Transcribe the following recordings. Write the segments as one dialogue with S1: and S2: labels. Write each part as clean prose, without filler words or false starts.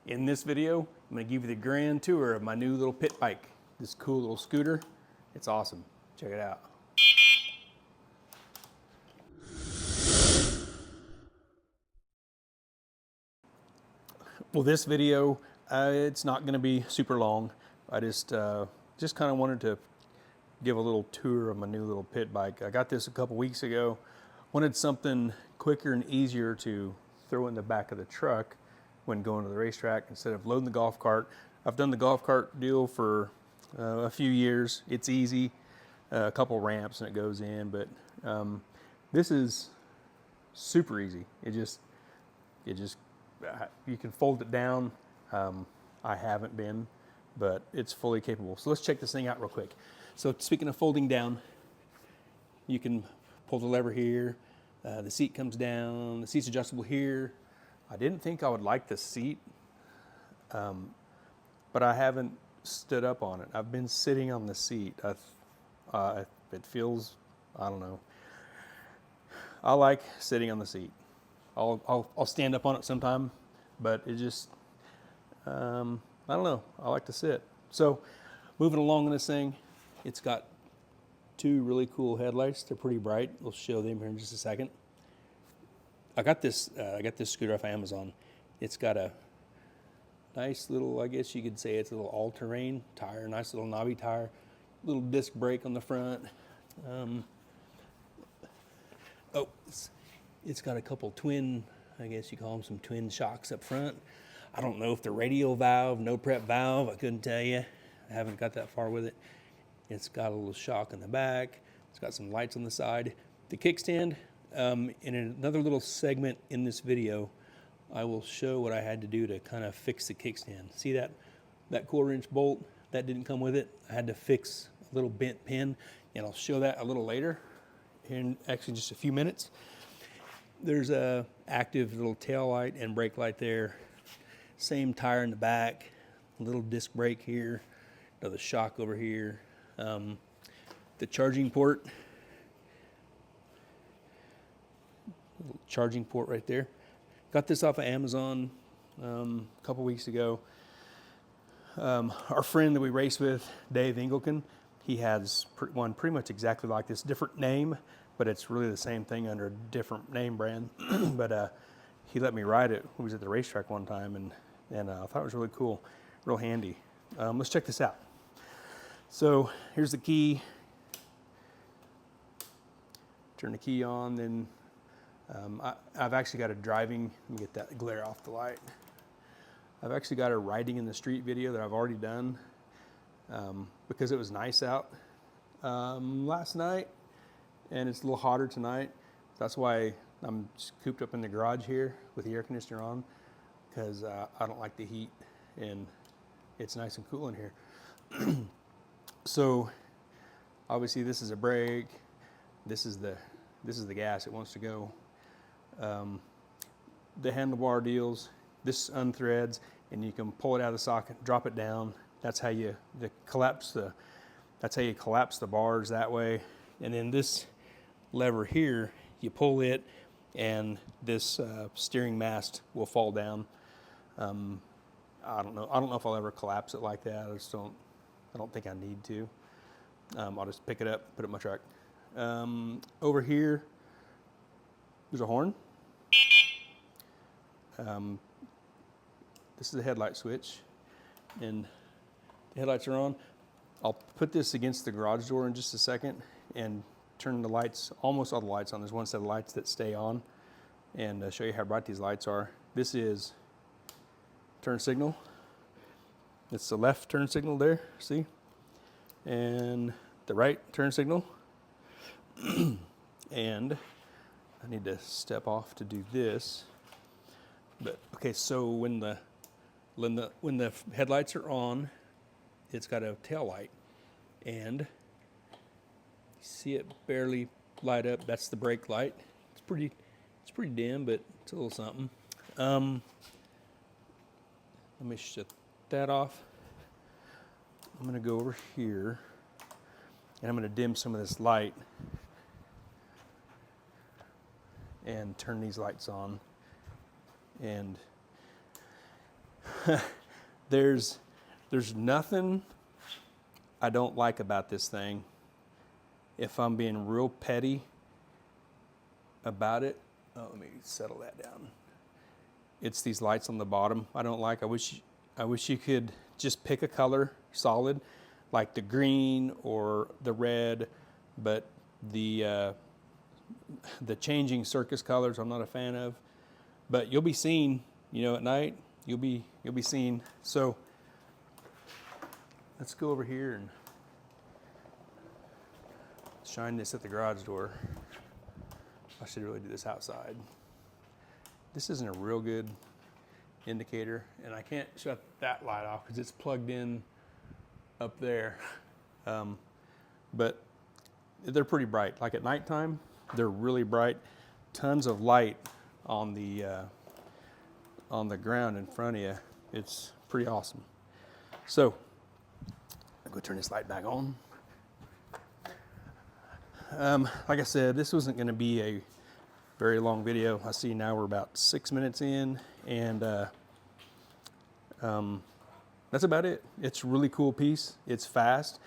S1: In this video, I'm going to give you the grand tour of my new little pit bike. This cool little scooter. It's awesome. Check it out. Well, this video, it's not going to be super long. I just kind of wanted to give a little tour of my new little pit bike. I got this a couple weeks ago. Wanted something quicker and easier to throw in the back of the truck when going to the racetrack instead of loading the golf cart. I've done the golf cart deal for a few years. It's easy, a couple ramps and it goes in, but this is super easy. You can fold it down. I haven't been, but it's fully capable. So let's check this thing out real quick. So speaking of folding down, you can pull the lever here. The seat comes down. The seat's adjustable here. I didn't think I would like the seat, but I haven't stood up on it. I've been sitting on the seat. It feels, I don't know. I like sitting on the seat. I'll stand up on it sometime, but it just, I don't know. I like to sit. So moving along in this thing, it's got two really cool headlights. They're pretty bright. We'll show them here in just a second. I got this scooter off Amazon. It's got a nice little, I guess you could say it's a little all-terrain tire, nice little knobby tire, little disc brake on the front. It's got a couple twin, I guess you call them some twin shocks up front. I don't know if they're radial valve, no prep valve, I couldn't tell you. I haven't got that far with it. It's got a little shock in the back. It's got some lights on the side. The kickstand, in another little segment in this video, I will show what I had to do to kind of fix the kickstand. See that 1/4-inch bolt? That didn't come with it. I had to fix a little bent pin, and I'll show that a little later, in actually just a few minutes. There's a active little tail light and brake light there. Same tire in the back, a little disc brake here, another shock over here. The charging port, little charging port right there. Got this off of Amazon a couple weeks ago. Our friend that we race with, Dave Engelken, he has one pretty much exactly like this, different name, but it's really the same thing under a different name brand. But he let me ride it. We was at the racetrack one time, and I thought it was really cool, real handy. Let's check this out. So here's the key. Turn the key on, then I've actually got a driving, let me get that glare off the light. I've actually got a riding in the street video that I've already done because it was nice out last night, and it's a little hotter tonight. That's why I'm just cooped up in the garage here with the air conditioner on, because I don't like the heat, and it's nice and cool in here. So obviously this is a brake. This is the gas. It wants to go. The handlebar deals. This unthreads, and you can pull it out of the socket, drop it down. That's how you collapse the bars that way. And then this lever here, you pull it, and this steering mast will fall down. I don't know if I'll ever collapse it like that. I don't think I need to. I'll just pick it up, put it in my truck. Over here, there's a horn. This is the headlight switch, and the headlights are on. I'll put this against the garage door in just a second and turn the lights, almost all the lights on. There's one set of lights that stay on, and show you how bright these lights are. This is turn signal. It's the left turn signal there, see? And the right turn signal. And I need to step off to do this. But okay, so when the headlights are on, it's got a tail light, and you see it barely light up. That's the brake light. It's pretty dim, but it's a little something. Let me shut that off. I'm gonna go over here, and I'm gonna dim some of this light and turn these lights on. And there's nothing I don't like about this thing. If I'm being real petty about it, oh, let me settle that down. It's these lights on the bottom I don't like. I wish you could just pick a color solid, like the green or the red, but the changing circus colors I'm not a fan of. But you'll be seen, you know, at night. You'll be seen. So let's go over here and shine this at the garage door. I should really do this outside. This isn't a real good indicator, and I can't shut that light off because it's plugged in up there. But they're pretty bright. Like at nighttime, they're really bright. Tons of light on the ground in front of you. It's pretty awesome. So I'll go turn this light back on. Like I said, this wasn't going to be a very long video. I see now we're about 6 minutes in, and that's about it. It's a really cool piece. It's fast.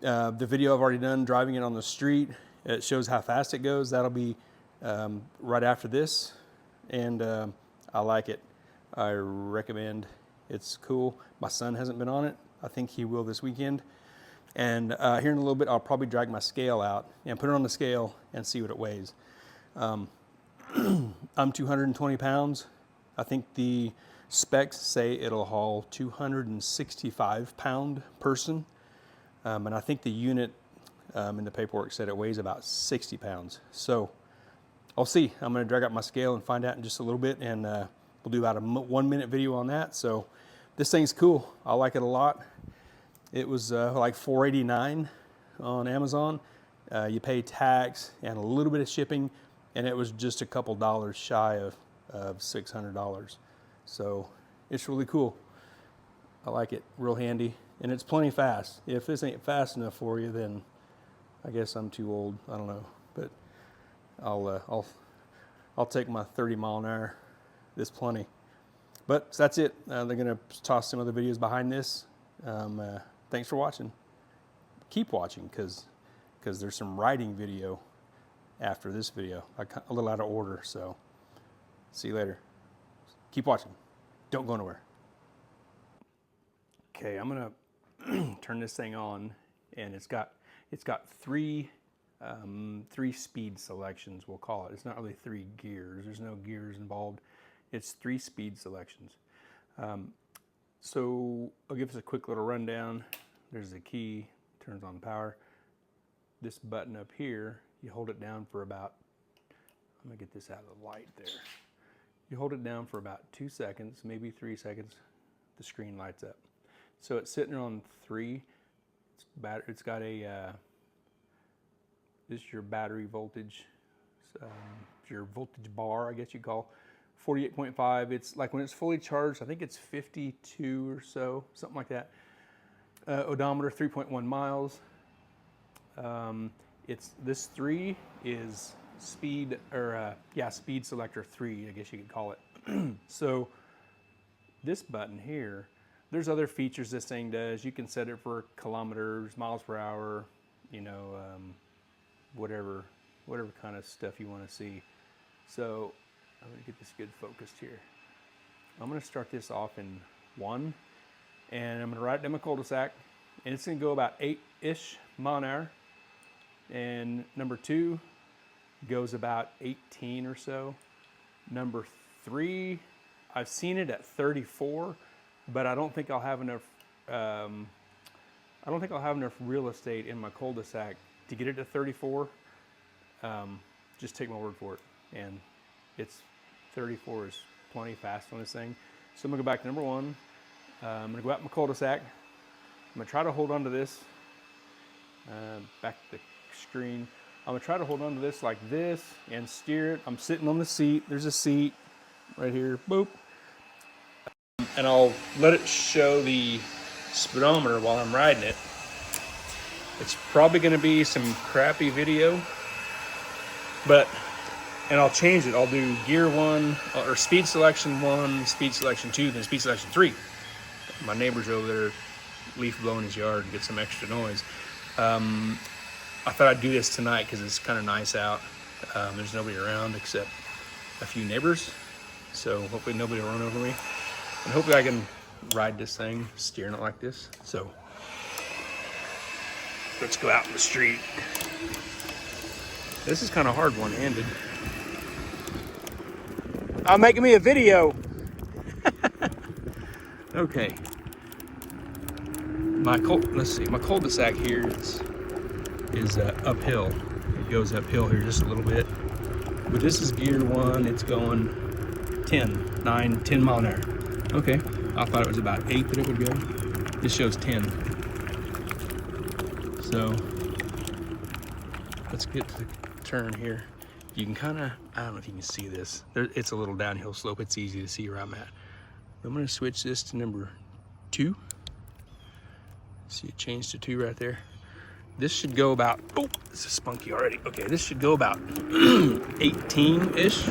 S1: The video I've already done driving it on the street, it shows how fast it goes. That'll be right after this, and I like it. I recommend. It's cool. My son hasn't been on it. I think he will this weekend. And here in a little bit, I'll probably drag my scale out and put it on the scale and see what it weighs. I'm 220 pounds. I think the specs say it'll haul 265 pound person. And I think the unit in the paperwork said it weighs about 60 pounds. So I'll see. I'm going to drag out my scale and find out in just a little bit, and we'll do about a 1 minute video on that. So this thing's cool. I like it a lot. It was like $4.89 on Amazon. You pay tax and a little bit of shipping, and it was just a couple dollars shy of $600. So it's really cool. I like it, real handy, and it's plenty fast. If this ain't fast enough for you, then I guess I'm too old. I don't know, but I'll take my 30 mile an hour. It's plenty. But that's it. They're gonna toss some other videos behind this. Thanks for watching. Keep watching, because there's some riding video after this video. A little out of order, so see you later. Keep watching. Don't go anywhere. Okay, I'm gonna turn this thing on, and it's got three speed selections, we'll call it. It's not really 3 gears. There's no gears involved. It's 3 speed selections. So I'll give us a quick little rundown. There's the key, turns on power. This button up here, you hold it down for about, I'm gonna get this out of the light there. You hold it down for about 2 seconds, maybe 3 seconds, the screen lights up. So it's sitting on 3. It's got a, this is your battery voltage, your voltage bar, I guess you call. 48.5. It's like when it's fully charged, I think it's 52 or so, something like that. Odometer 3.1 miles. This 3 is speed, or speed selector 3, I guess you could call it. So this button here, there's other features this thing does. You can set it for kilometers, miles per hour, you know, whatever kind of stuff you want to see. So I'm going to get this good focused here. I'm going to start this off in 1, and I'm going to ride it down my cul-de-sac, and it's going to go about 8-ish mile an hour. And number 2 goes about 18 or so. Number 3, I've seen it at 34, but I don't think I'll have enough. I don't think I'll have enough real estate in my cul-de-sac to get it to 34. Just take my word for it, and it's 34 is plenty fast on this thing. So I'm gonna go back to number 1. I'm gonna go out in my cul-de-sac. I'm gonna try to hold on to this. Back to the screen. I'm gonna try to hold on to this like this and steer it. I'm sitting on the seat. There's a seat right here. Boop. And I'll let it show the speedometer while I'm riding it. It's probably gonna be some crappy video, but and I'll change it. I'll do gear 1 or speed selection 1, speed selection 2, then speed selection 3. My neighbor's over there leaf blowing his yard and get some extra noise. I thought I'd do this tonight because it's kind of nice out. There's nobody around except a few neighbors, so hopefully nobody will run over me, and hopefully I can ride this thing steering it like this. So let's go out in the street. This is kind of hard one-handed. I'm making me a video. Okay. Let's see. My cul-de-sac here is uphill. It goes uphill here just a little bit. But this is gear 1. It's going 10 mile an hour. Okay. I thought it was about 8 that it would go. This shows 10. So let's get to the turn here. You can kind of, I don't know if you can see this. It's a little downhill slope. It's easy to see where I'm at. I'm going to switch this to number 2. See, it changed to 2 right there. This should go about, oh, this is spunky already. Okay, this should go about 18-ish.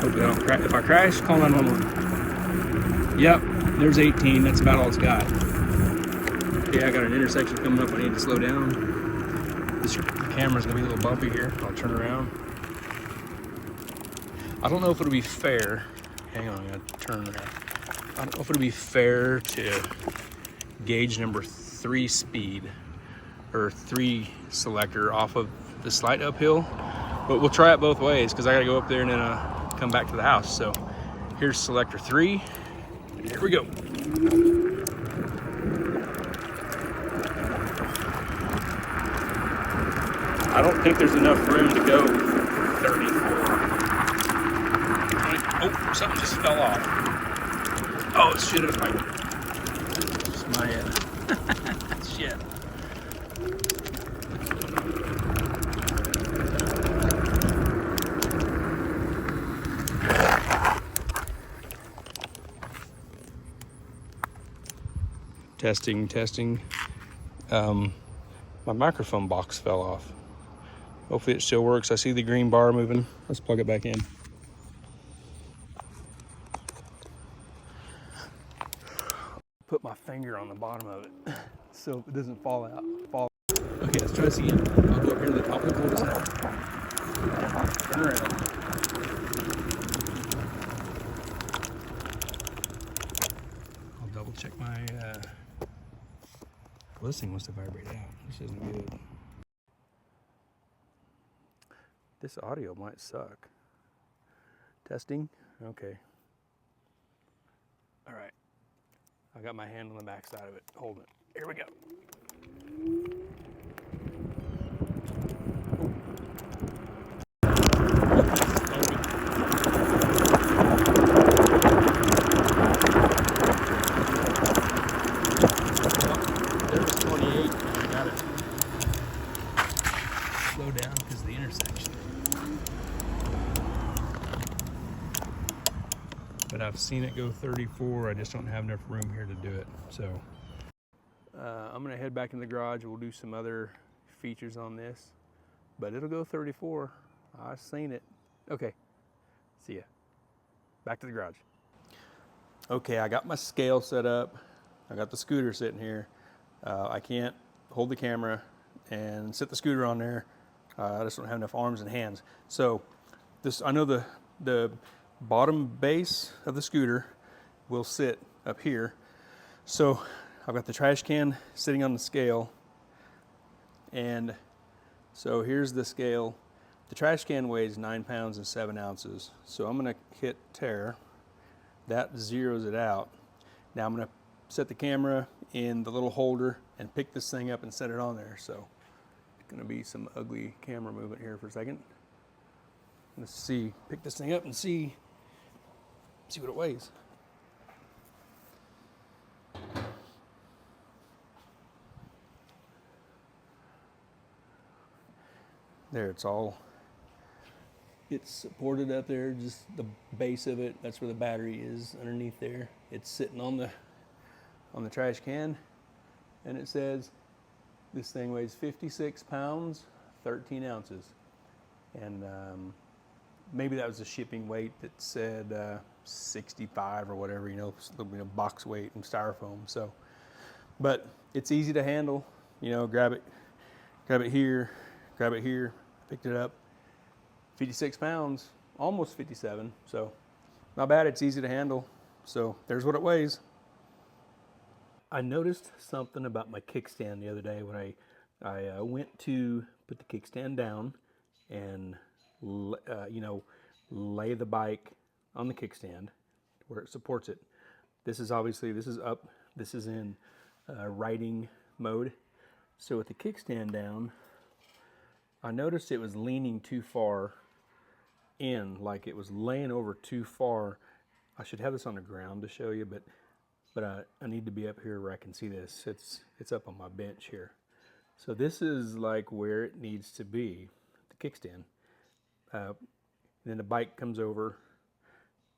S1: Hopefully I don't crash. If I crash, call 911. Yep, there's 18. That's about all it's got. Okay, I got an intersection coming up. I need to slow down. The camera's gonna be a little bumpy here. I'll turn around. I don't know if it'll be fair. Hang on, I gotta turn there. I don't know if it'll be fair to gauge number 3 speed or 3 selector off of the slight uphill, but we'll try it both ways because I gotta go up there and then come back to the house. So here's selector 3. Here we go. I don't think there's enough room to go 34. Oh, something just fell off. Oh, shit, it's my shit. Testing. My microphone box fell off. Hopefully it still works. I see the green bar moving. Let's plug it back in. Put my finger on the bottom of it so it doesn't fall out. Okay, let's try this again. I'll go up here to the top of the cul-de-sac. Turn around. I'll double check my well, this thing must have vibrated out. This isn't good. This audio might suck. Testing. Okay. All right. I got my hand on the back side of it. Hold it. Here we go. There's 28. I got it. Slow down because of the intersection. But I've seen it go 34. I just don't have enough room here to do it. So I'm gonna head back in the garage. We'll do some other features on this, but it'll go 34. I've seen it. Okay, see ya. Back to the garage. Okay, I got my scale set up. I got the scooter sitting here. I can't hold the camera and sit the scooter on there. I just don't have enough arms and hands. So this, I know the bottom base of the scooter will sit up here. So I've got the trash can sitting on the scale, and so here's the scale. The trash can weighs 9 pounds and 7 ounces. So I'm gonna hit tare. That zeroes it out. Now I'm gonna set the camera in the little holder and pick this thing up and set it on there. So it's gonna be some ugly camera movement here for a second. Let's pick this thing up and see what it weighs. There, it's supported up there, just the base of it. That's where the battery is underneath there. It's sitting on the trash can, and it says This thing weighs 56 pounds, 13 ounces. And maybe that was the shipping weight that said 65 or whatever, you know, box weight and styrofoam. So, but it's easy to handle, you know, grab it here, picked it up. 56 pounds, almost 57. So not bad, it's easy to handle. So there's what it weighs. I noticed something about my kickstand the other day when I went to put the kickstand down and you know, lay the bike on the kickstand where it supports it. This is obviously, this is up, this is in riding mode. So with the kickstand down, I noticed it was leaning too far in, like it was laying over too far. I should have this on the ground to show you, but I need to be up here where I can see this. It's up on my bench here. So this is like where it needs to be, the kickstand. Then the bike comes over,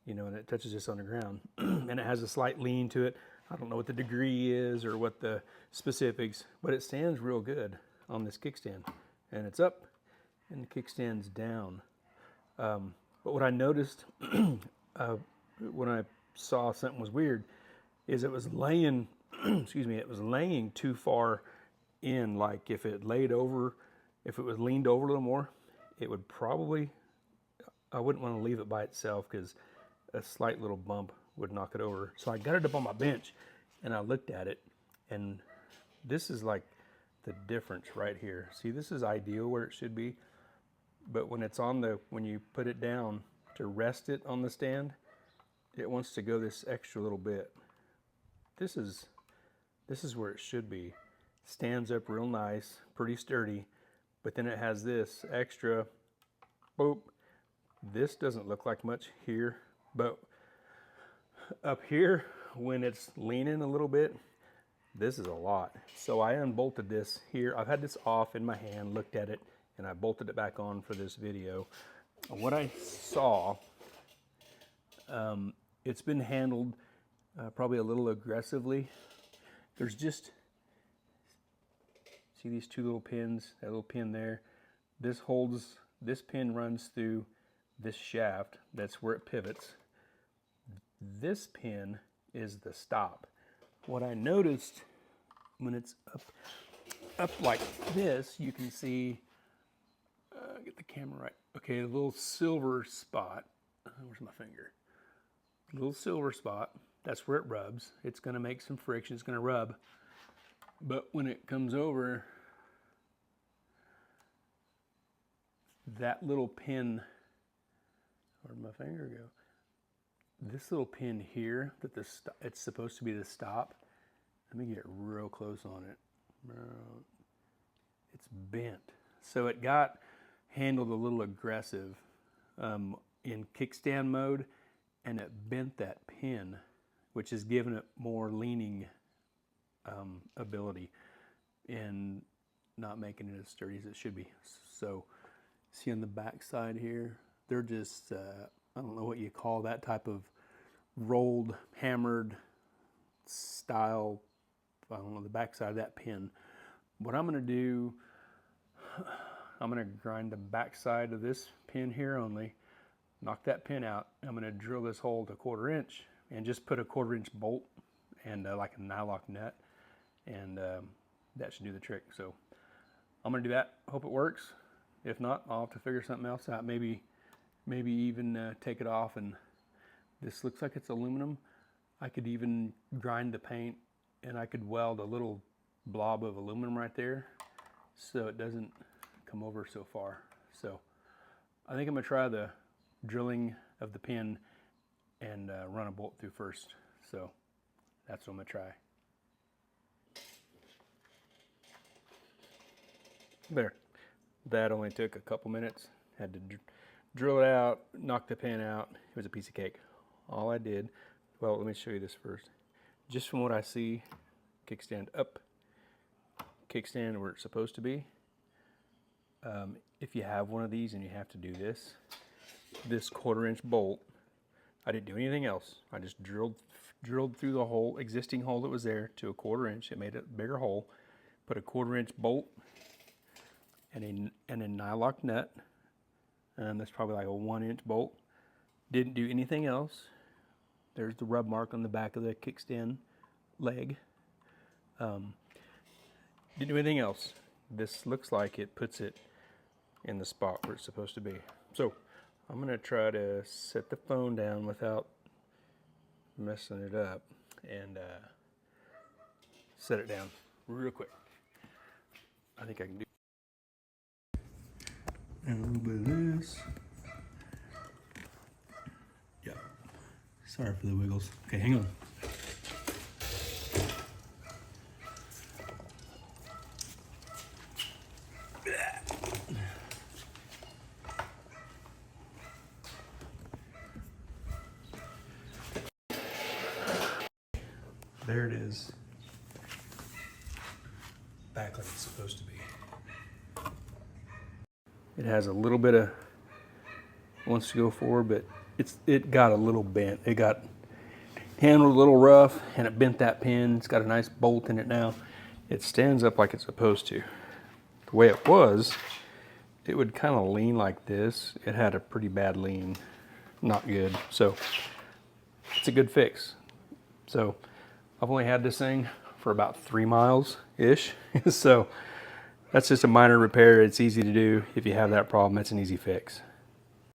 S1: you know, and it touches this on the ground. And it has a slight lean to it. I don't know what the degree is or what the specifics, but it stands real good on this kickstand. And it's up and the kickstand's down. But what I noticed when I saw something was weird is it was laying, excuse me, it was laying too far in. Like if it laid over, if it was leaned over a little more, it would probably, I wouldn't want to leave it by itself because a slight little bump would knock it over. So I got it up on my bench and I looked at it, and this is like the difference right here. See, this is ideal where it should be, but when it's on the, when you put it down to rest it on the stand, it wants to go this extra little bit. This is where it should be. Stands up real nice, pretty sturdy, but then it has this extra, boop. This doesn't look like much here, but up here, when it's leaning a little bit, this is a lot. So I unbolted this here. I've had this off in my hand, looked at it, and I bolted it back on for this video. What I saw, it's been handled probably a little aggressively. There's just, see these two little pins, that little pin there? This holds, this pin runs through this shaft. That's where it pivots. This pin is the stop. What I noticed when it's up like this, you can see, get the camera right. Okay, a little silver spot. Where's my finger? A little silver spot. That's where it rubs. It's gonna make some friction, it's gonna rub. But when it comes over, that little pin, where'd my finger go? This little pin here, that it's supposed to be the stop. Let me get real close on it. It's bent. So it got handled a little aggressive in kickstand mode, and it bent that pin, which is giving it more leaning ability and not making it as sturdy as it should be. So see on the back side here, they're just, I don't know what you call that type of rolled, hammered style. I don't know the back side of that pin. What I'm gonna do, I'm gonna grind the back side of this pin here only, knock that pin out. I'm gonna drill this hole to 1/4 inch and just put a 1/4 inch bolt and like a nylock nut, and that should do the trick. So I'm gonna do that, hope it works. If not, I'll have to figure something else out. Maybe even take it off, and this looks like it's aluminum. I could even grind the paint and I could weld a little blob of aluminum right there so it doesn't come over so far. So I think I'm gonna try the drilling of the pin and run a bolt through first. So that's what I'm gonna try. There, that only took a couple minutes. Had to drill it out, knock the pin out. It was a piece of cake. All I did, well, let me show you this first. Just from what I see, kickstand up, kickstand where it's supposed to be. If you have one of these and you have to do this 1/4 inch bolt, I didn't do anything else. I just drilled through the hole, existing hole that was there, to a 1/4 inch. It made a bigger hole. Put a 1/4-inch bolt and a nylock nut. That's probably like a 1-inch bolt. Didn't do anything else. There's the rub mark on the back of the kickstand leg. Didn't do anything else. This looks like it puts it in the spot where it's supposed to be. So I'm gonna try to set the phone down without messing it up and set it down real quick. I think I can do. And a little bit of this. Yep. Sorry for the wiggles. Okay, hang on. There it is. Back like it's supposed to be. It has a little bit of, wants to go forward, but it got a little bent. It got handled a little rough and it bent that pin. It's got a nice bolt in it now. It stands up like it's supposed to. The way it was, it would kind of lean like this. It had a pretty bad lean, not good. So it's a good fix. So I've only had this thing for about 3 miles-ish. So that's just a minor repair. It's easy to do. If you have that problem, it's an easy fix.